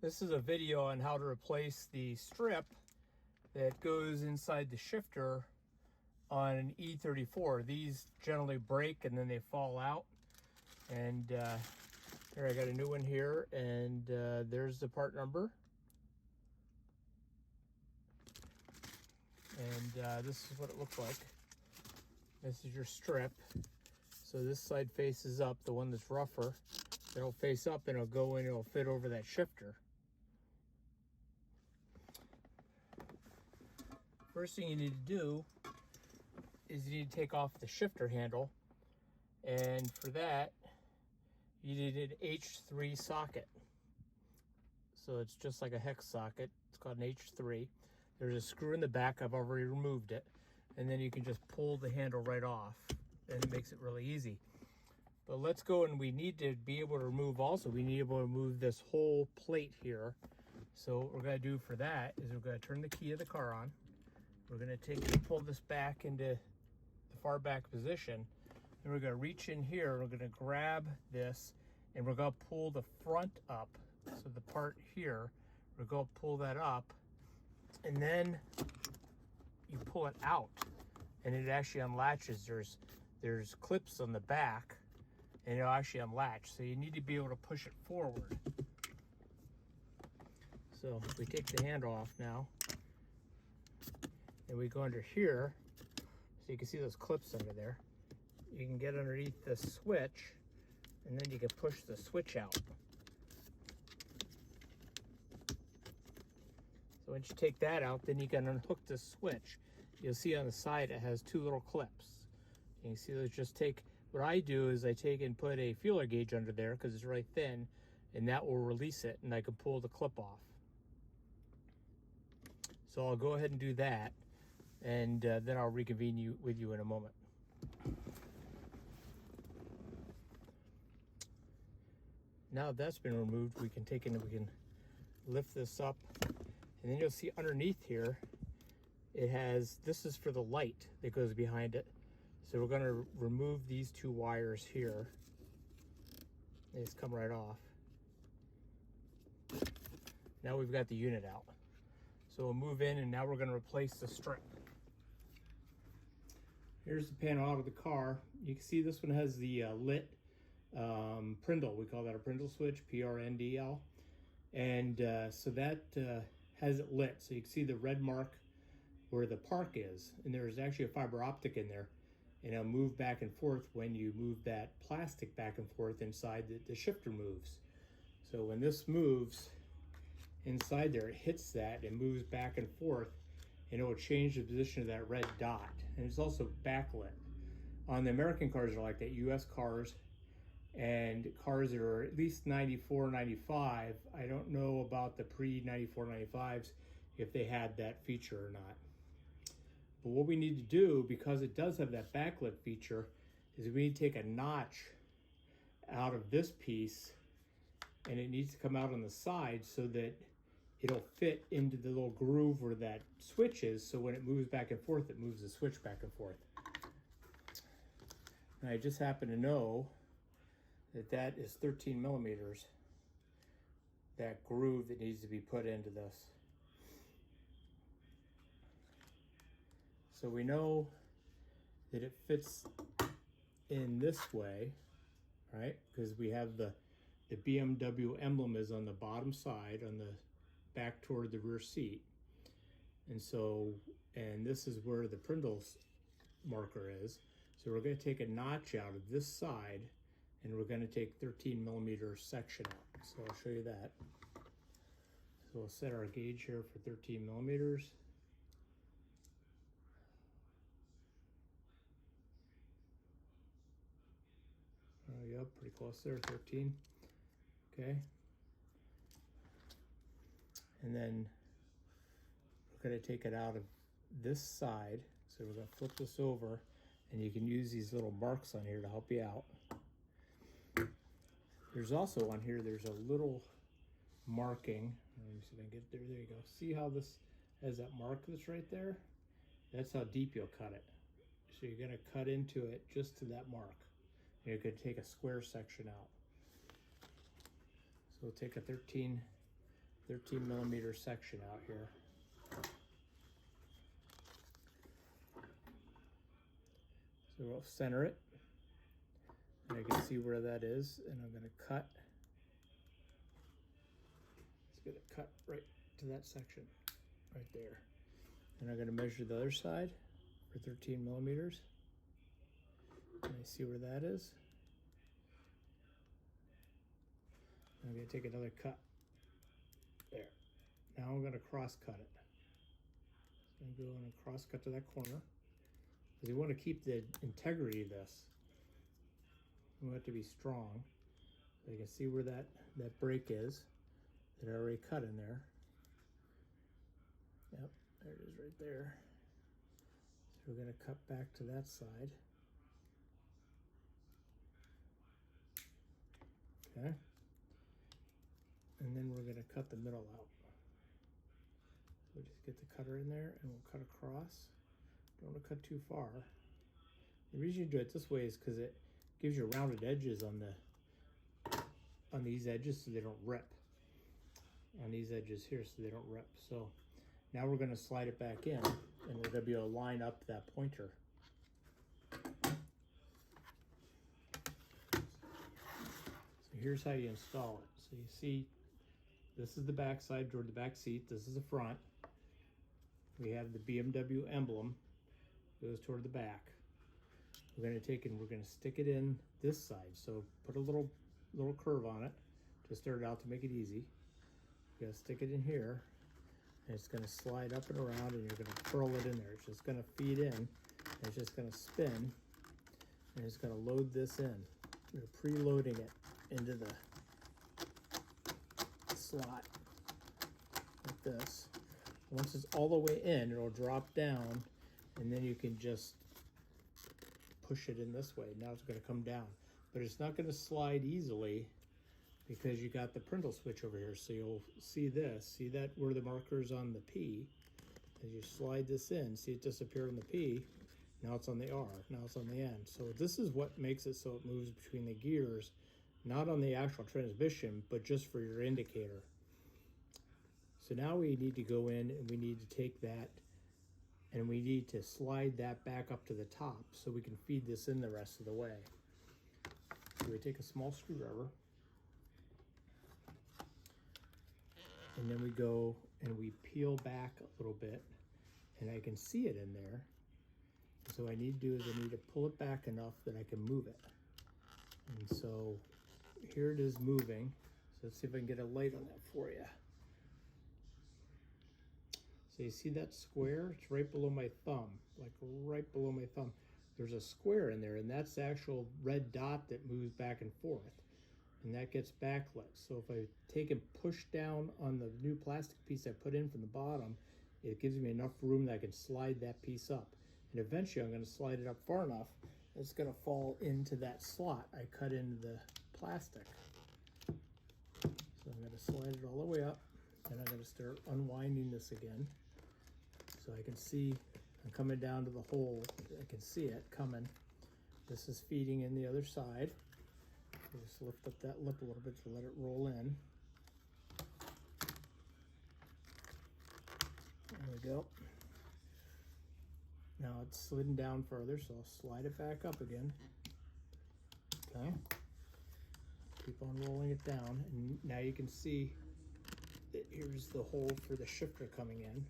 This is a video on how to replace the strip that goes inside the shifter on an E34. These generally break and then they fall out. And here I got a new one here, and there's the part number. And this is what it looks like. This is your strip. So this side faces up, the one that's rougher. It'll face up and it'll go in, it'll fit over that shifter. First thing you need to do is you need to take off the shifter handle. And for that, you need an H3 socket. So it's just like a hex socket. It's called an H3. There's a screw in the back. I've already removed it. And then you can just pull the handle right off. And it makes it really easy. But let's go, and we need to be able to remove also, we need to be able to remove this whole plate here. So what we're going to do for that is we're going to turn the key of the car on. We're going to pull this back into the far back position. Then we're going to reach in here, we're going to grab this, and we're going to pull the front up. So the part here, we're going to pull that up, and then you pull it out, and it actually unlatches. There's clips on the back, and it'll actually unlatch. So you need to be able to push it forward. So if we take the handle off now, and we go under here, so you can see those clips under there. You can get underneath the switch, and then you can push the switch out. So once you take that out, then you can unhook the switch. You'll see on the side it has two little clips. You can see those. Just take, what I do is I take and put a feeler gauge under there because it's really thin, and that will release it, and I can pull the clip off. So I'll go ahead and do that, and then I'll reconvene with you in a moment. Now that's been removed, we can take it and we can lift this up, and then you'll see underneath here it has, this is for the light that goes behind it. So we're going to remove these two wires here. They just come right off. Now we've got the unit out. So we'll move in, and now we're going to replace the strip. Here's the panel out of the car. You can see this one has the lit prindle. We call that a prindle switch, PRNDL. And so that has it lit. So you can see the red mark where the park is. And there's actually a fiber optic in there. And it'll move back and forth when you move that plastic back and forth inside, the shifter moves. So when this moves inside there, it hits that and moves back and forth, and it will change the position of that red dot. And it's also backlit. On the American cars are like that, US cars, and cars that are at least 94, 95. I don't know about the pre-94, 95s if they had that feature or not. But what we need to do, because it does have that backlit feature, is we need to take a notch out of this piece, and it needs to come out on the side so that it'll fit into the little groove where that switch is, so when it moves back and forth, it moves the switch back and forth. And I just happen to know that that is 13 millimeters, that groove that needs to be put into this. So we know that it fits in this way, right? Because we have the BMW emblem is on the bottom side, on the back toward the rear seat. And so, and this is where the prindle marker is. So we're going to take a notch out of this side, and we're going to take 13 millimeter section out. So I'll show you that. So we'll set our gauge here for 13 millimeters. Yep, pretty close there, 13. Okay. And then we're going to take it out of this side. So we're going to flip this over, and you can use these little marks on here to help you out. There's also on here, there's a little marking. Let me see if I can get there. There you go. See how this has that mark that's right there? That's how deep you'll cut it. So you're going to cut into it just to that mark. You're going to take a square section out. So we'll take a 13 13 millimeter section out here. So we'll center it, and I can see where that is, and I'm going to cut. It's going to cut right to that section, right there. And I'm going to measure the other side for 13 millimeters. And I see where that is. I'm going to take another cut. There. Now I'm going to cross cut it. So I'm going to cross cut to that corner. Because you want to keep the integrity of this. You want it to be strong. So you can see where that break is that I already cut in there. Yep, there it is right there. So we're going to cut back to that side. Okay. And then we're going to cut the middle out. So just get the cutter in there and we'll cut across. Don't want to cut too far. The reason you do it this way is because it gives you rounded edges on these edges so they don't rip. On these edges here so they don't rip. So now we're going to slide it back in and we're going to be able to line up that pointer. So here's how you install it. So you see this is the back side toward the back seat. This is the front. We have the BMW emblem. Goes toward the back. We're going to take and we're going to stick it in this side. So put a little curve on it to start it out to make it easy. You're going to stick it in here, and it's going to slide up and around, and you're going to curl it in there. It's just going to feed in, and it's just going to spin, and it's going to load this in. You're preloading it into the slot like this. Once it's all the way in, it'll drop down, and then you can just push it in this way. Now it's going to come down, but it's not going to slide easily because you got the prindle switch over here. So you'll see this, see that where the marker is on the P. As you slide this in, see it disappear on the P. Now it's on the R, now it's on the N. So this is what makes it so it moves between the gears, not on the actual transmission, but just for your indicator. So now we need to go in and we need to take that and we need to slide that back up to the top so we can feed this in the rest of the way. So we take a small screwdriver and then we go and we peel back a little bit, and I can see it in there. So what I need to do is I need to pull it back enough that I can move it. And so here it is moving. So let's see if I can get a light on that for you. So you see that square? It's right below my thumb, like right below my thumb. There's a square in there, and that's the actual red dot that moves back and forth, and that gets backlit. So if I take and push down on the new plastic piece I put in from the bottom, it gives me enough room that I can slide that piece up. And eventually I'm going to slide it up far enough, it's going to fall into that slot I cut into the plastic. So I'm going to slide it all the way up, and I'm going to start unwinding this again. So I can see I'm coming down to the hole. I can see it coming. This is feeding in the other side. So just lift up that lip a little bit to let it roll in. There we go. Now it's slidden down further, so I'll slide it back up again. Okay. Keep on rolling it down, and now you can see that here's the hole for the shifter coming in.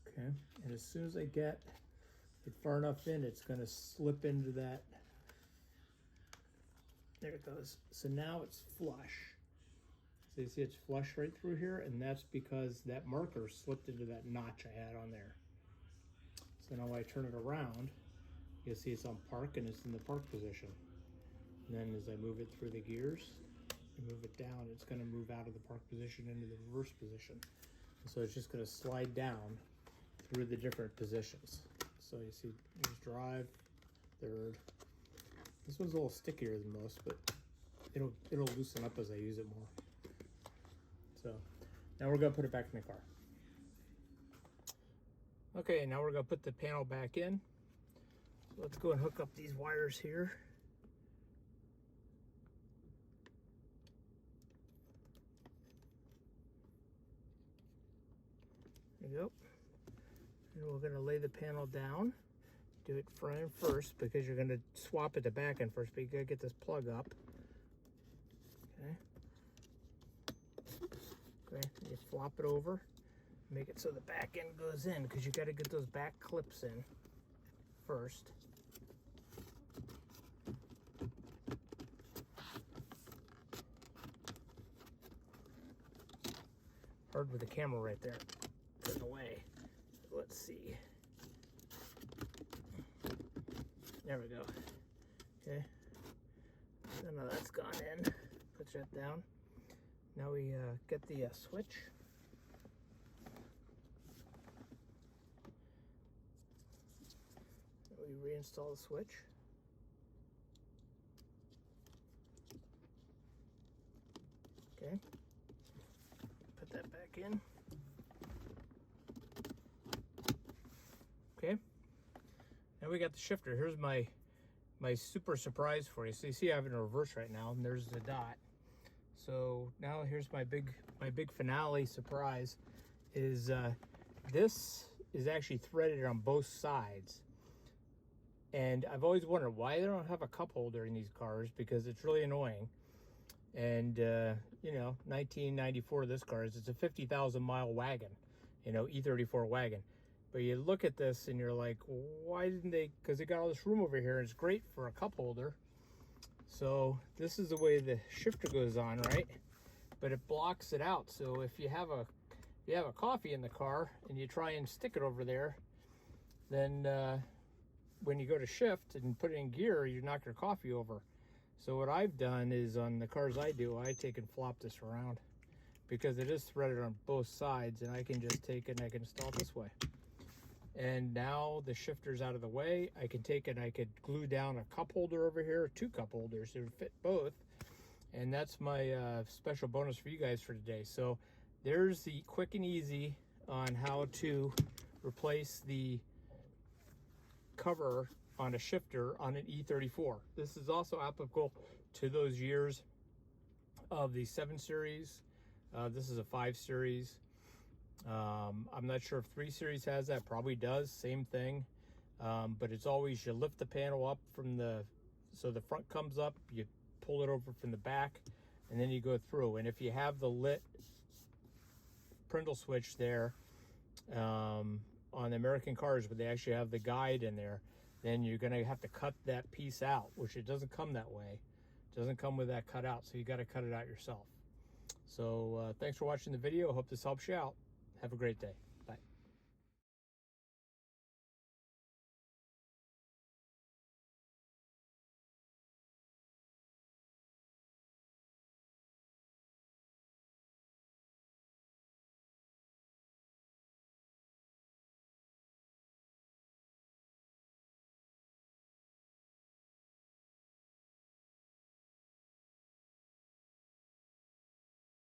Okay, and as soon as I get it far enough in, it's going to slip into that. There it goes. So now it's flush. So you see it's flush right through here, and that's because that marker slipped into that notch I had on there. So now when I turn it around, you'll see it's on park, and it's in the park position. And then as I move it through the gears, and move it down, it's going to move out of the park position into the reverse position. And so it's just going to slide down through the different positions. So you see there's drive, third. This one's a little stickier than most, but it'll loosen up as I use it more. So now we're gonna put it back in the car. Okay, now we're going to put the panel back in. So let's go and hook up these wires here. There you go. And we're going to lay the panel down. Do it front and first because you're going to swap it to back end first, but you got to get this plug up. Okay. Okay, you flop it over. Make it so the back end goes in because you got to get those back clips in first. Hard with the camera right there. Get in the way. Let's see. There we go. Okay. So now that's gone in. Put that down. Now we get the switch. We reinstall the switch. Okay. Put that back in. Okay. Now we got the shifter. Here's my super surprise for you. So you see I have it in reverse right now, and there's the dot. So now here's my big finale surprise. Is this is actually threaded on both sides. And I've always wondered why they don't have a cup holder in these cars, because it's really annoying. And you know, 1994 this car is, it's a 50,000 mile wagon, you know, E34 wagon. But you look at this and you're like, why didn't they? Because they got all this room over here and it's great for a cup holder. So this is the way the shifter goes on, right? But it blocks it out. So if you have a coffee in the car and you try and stick it over there, then when you go to shift and put it in gear, you knock your coffee over. So what I've done is, on the cars I do, I take and flop this around because it is threaded on both sides, and I can just take it and I can install it this way. And now the shifter's out of the way. I can take it and I could glue down a cup holder over here, 2 cup holders. It would fit both. And that's my special bonus for you guys for today. So there's the quick and easy on how to replace the cover on a shifter on an E34. This is also applicable to those years of the 7 Series. This is a 5 Series. I'm not sure if 3 Series has that. Probably does. Same thing. But it's always, you lift the panel up from the, so the front comes up, you pull it over from the back, and then you go through. And if you have the lit Prindle switch there, on the American cars, but they actually have the guide in there, then you're going to have to cut that piece out, which it doesn't come that way. It doesn't come with that cut out, so you got to cut it out yourself. So thanks for watching the video. I hope this helps you out. Have a great day.